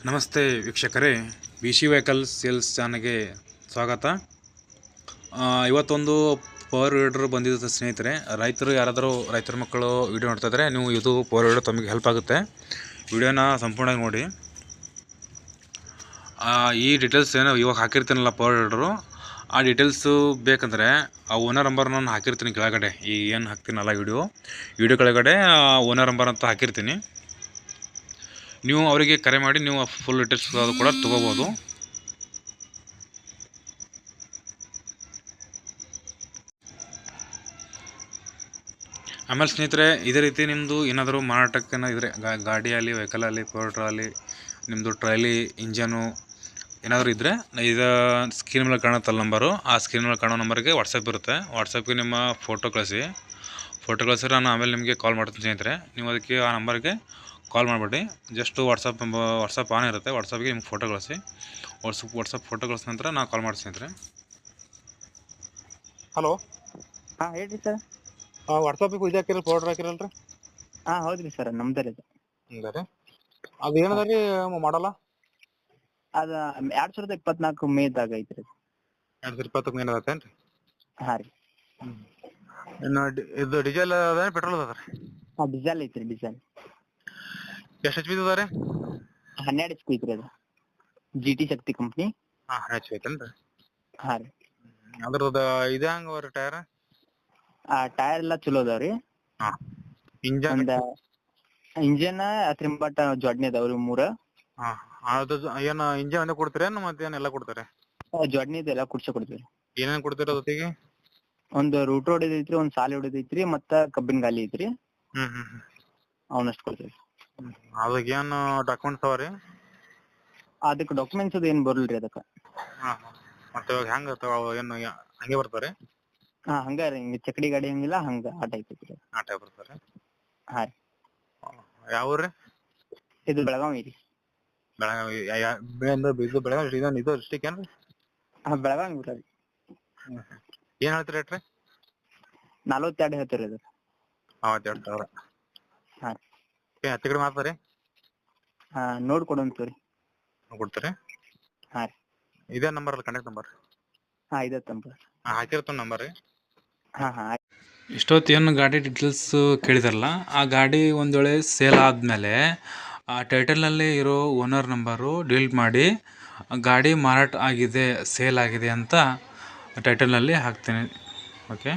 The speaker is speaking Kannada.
ನಮಸ್ತೆ ವೀಕ್ಷಕರೇ, ಬಿ ಸಿ ವೆಹಿಕಲ್ ಸೇಲ್ಸ್ ಚಾನಲ್ಗೆ ಸ್ವಾಗತ. ಇವತ್ತೊಂದು ಪವರ್ ವೀಡರ್ ಬಂದಿದೆ ಸ್ನೇಹಿತರೆ. ರೈತರ ಮಕ್ಕಳು ವಿಡಿಯೋ ನೋಡ್ತಾ ಇದ್ದಾರೆ. ನೀವು ಇದು ಪವರ್ ವೀಡರ್ ತಮಗೆ ಹೆಲ್ಪ್ ಆಗುತ್ತೆ. ವಿಡಿಯೋನ ಸಂಪೂರ್ಣವಾಗಿ ನೋಡಿ. ಈ ಡೀಟೇಲ್ಸ್ ಏನೋ ಇವಾಗ ಹಾಕಿರ್ತೀನಲ್ಲ ಪವರ್ ವೀಡರು, ಆ ಡೀಟೇಲ್ಸು ಬೇಕಂದರೆ ಆ ಓನರ್ ನಂಬರ್ ನಾನು ಹಾಕಿರ್ತೀನಿ ಕೆಳಗಡೆ. ಈ ಏನು ಹಾಕ್ತೀನಲ್ಲ ವಿಡಿಯೋ ಕೆಳಗಡೆ ಓನರ್ ನಂಬರ್ ಅಂತ ಹಾಕಿರ್ತೀನಿ. ನೀವು ಅವರಿಗೆ ಕರೆ ಮಾಡಿ ನೀವು ಫುಲ್ ಡೀಟೇಲ್ಸ್ ಕೂಡ ತೊಗೋಬೋದು. ಆಮೇಲೆ ಸ್ನೇಹಿತರೆ, ಇದೇ ರೀತಿ ನಿಮ್ಮದು ಏನಾದರೂ ಮಾರಾಟಕ್ಕೆ ಇದ್ದರೆ ಗಾಡಿಯಲ್ಲಿ, ವೆಹಿಕಲಲ್ಲಿ, ಪವರ್ಟ್ರಲ್ಲಿ ನಿಮ್ಮದು ಟ್ರಾಲಿ ಇಂಜನು ಏನಾದರೂ ಇದ್ದರೆ, ಇದು ಸ್ಕ್ರೀನ್ ಮೇಲೆ ಕಾಣುತ್ತಲ್ಲ ನಂಬರು, ಆ ಸ್ಕ್ರೀನ್ ಮೇಲೆ ಕಾಣೋ ನಂಬರ್ಗೆ ವಾಟ್ಸಪ್ ಇರುತ್ತೆ. ವಾಟ್ಸಪ್ಗೆ ನಿಮ್ಮ ಫೋಟೋ ಕಳಿಸಿದ್ರೆ ನಾನು ಆಮೇಲೆ ನಿಮಗೆ ಕಾಲ್ ಮಾಡ್ತೀನಿ ಸ್ನೇಹಿತರೆ. ನೀವು ಅದಕ್ಕೆ ಆ ನಂಬರ್ಗೆ ಕಾಲ್ ಮಾಡಿಬಿಡಿ. ಜಸ್ಟ್ ವಾಟ್ಸಪ್ ಆನ್ ಇರುತ್ತೆ. ವಾಟ್ಸಪ್ಗೆ ನಿಮ್ಗೆ ಫೋಟೋ ಕಳಿಸಿ. ವಾಟ್ಸಪ್ ಫೋಟೋ ಕಳಿಸಿದ ನಂತರ ನಾನು ಕಾಲ್ ಮಾಡ್ತೀನಿ ಸ್ನೇಹಿತರೆ. ಹಲೋ, ಹಾಂ ಹೇಳ್ರಿ ಸರ್. ವಾಟ್ಸಪ್ಪಿಗೆ ಇದು ಹಾಕಿರಲ್ಲ, ಪೌಡ್ರ್ ಹಾಕಿರಲ್ಲ ರೀ? ಹಾಂ ಹೌದ್ರಿ ಸರ್, ನಮ್ದು ರೀ. ಹಂಗೆ ರೀ. ಅದು ಏನದ ರೀ ಮಾಡಲ್ಲ? ಅದು 2024 ಮೇದಾಗ ಐತ್ರಿ. 2020 ಮೇಲೆ ಅದೇನು ರೀ? ಹಾಂ ರೀ. ಇನ್ನು ಇದು ಡೀಸೆಲ್ ಅದೇನು ಪೆಟ್ರೋಲ್ ಅದ ರೀ? ಹಾಂ, ಡೀಸೆಲ್ ಐತ್ರಿ. ಡೀಸೆಲ್ ಎಷ್ಟು ಎಚ್ ಪಿ ಅದ ರೀ? 12 HP ಐತ್ರಿ. ಅದು GT ಶಕ್ತಿ ಕಂಪ್ನಿ. ಹಾಂ, ಎಚ್ ಪಿ ಐತೇನು ರೀ? ಹಾಂ ರೀ. ಅದ್ರದ್ದು ಇದು ಹೆಂಗೆ ರೀ ಟೈರ್? ಟೈರ್ ಎಲ್ಲ ಚಲೋ ಅದಾವ ರೀ. ಹಾಂ. ಇಂಜನ್? ಇಂಜನ್ ಅತ್ರಿಂಬಟ್ ಜೋಡ್ನಿ ಅದಾವ್ರಿ 3. ಹಾಂ, ಅದು ಏನು ಇಂಜನ್ ಒಂದೇ ಕೊಡ್ತೀರೇನು ಮತ್ತೇನು ಎಲ್ಲ ಕೊಡ್ತಾರೆ? ಜೋಡ್ನಿದು ಎಲ್ಲ ಕುಡ್ಸೆ ಕೊಡ್ತೀವಿ. ಏನೇನು ಕೊಡ್ತೀರ ಜೊತೆಗೆ? ಒಂದು ರೂಟ್ ರೋಡ್ ಐತ್ರಿ, ಒಂದು ಸಾಲಿ ಹೊಡೆದೈತ್ರಿ, ಮತ್ತು ಕಬ್ಬಿನ ಗಾಲಿ ಐತ್ರಿ. ಅವನಷ್ಟು ಕೊಡ್ತೀವಿ. ಅದಕ್ಕೆ ಏನು ಡಾಕ್ಯುಮೆಂಟ್ಸ್ ಅವ ರೀ? ಅದಕ್ಕೆ ಡಾಕ್ಯುಮೆಂಟ್ಸ್ ಅದು ಏನು ಬರಲ್ರಿ ಅದಕ್ಕೆ. ಹಾಂ, ಮತ್ತೆ ಇವಾಗ ಹೆಂಗೆ ಏನು ಹಂಗೆ ಬರ್ತಾರೆ? ಹಾಂ, ಹಂಗೆ ರೀ. ಹಿಂಗೆ ಚಕಡಿ ಗಾಡಿ ಹಂಗಿಲ್ಲ, ಹಂಗೆ ಆ ಟೈಪ್ ಐತ್ರಿ. ಆ ಟೈಪ್ ಬರ್ತಾರೆ. ಹಾಂ ರೀ. ಯಾವ ಊರು ರೀ? ಇದು ಬೆಳಗಾವಿ ರೀ. ಬೆಳಗಾವಿ. ಇದು ಬೆಳಗಾವಿ ಇದು ಡಿಸ್ಟಿಕ್ ಏನು ರೀ? ಹಾಂ, ಬೆಳಗಾವಿ ಊರ ರೀ. ಏನು ಹೇಳ್ತೀರಿ ರೇಟ್ ರೀ? 42 ಹೇಳ್ತೀರಿ ಅದು. 42,000. ಹಾಂ ರೀ. ಹೆಚ್ಚು ಕಡಿಮೆ ಮಾಡ್ತಾರೆ? ಹಾಂ, ನೋಡಿ ಕೊಡೋಣ ತೋರಿ. ಕೊಡ್ತೀರಿ? ಹಾಂ ರೀ. ಇದೇ ನಂಬರ್ ಅಲ್ಲ, ಕಾಂಟ್ಯಾಕ್ಟ್ ನಂಬರ್? ಹಾಂ, ಇದೆ ತಂಬ. ಹಾಂ, ಹಾಕಿರ್ತೀನಿ ನಂಬರ್ ರೀ. ಹಾಂ ಹಾಂ. ಇಷ್ಟೊತ್ತು ಏನು ಗಾಡಿ ಡೀಟೇಲ್ಸು ಕೇಳಿದಾರಲ್ಲ, ಆ ಗಾಡಿ ಒಂದು ವೇಳೆ ಸೇಲ್ ಆದಮೇಲೆ ಆ ಟೈಟಲ್ನಲ್ಲಿ ಇರೋ ಓನರ್ ನಂಬರು ಡಿಲೀಟ್ ಮಾಡಿ ಗಾಡಿ ಮಾರಾಟ ಆಗಿದೆ, ಸೇಲ್ ಆಗಿದೆ ಅಂತ ಟೈಟಲ್ನಲ್ಲಿ ಹಾಕ್ತೀನಿ. ಓಕೆ.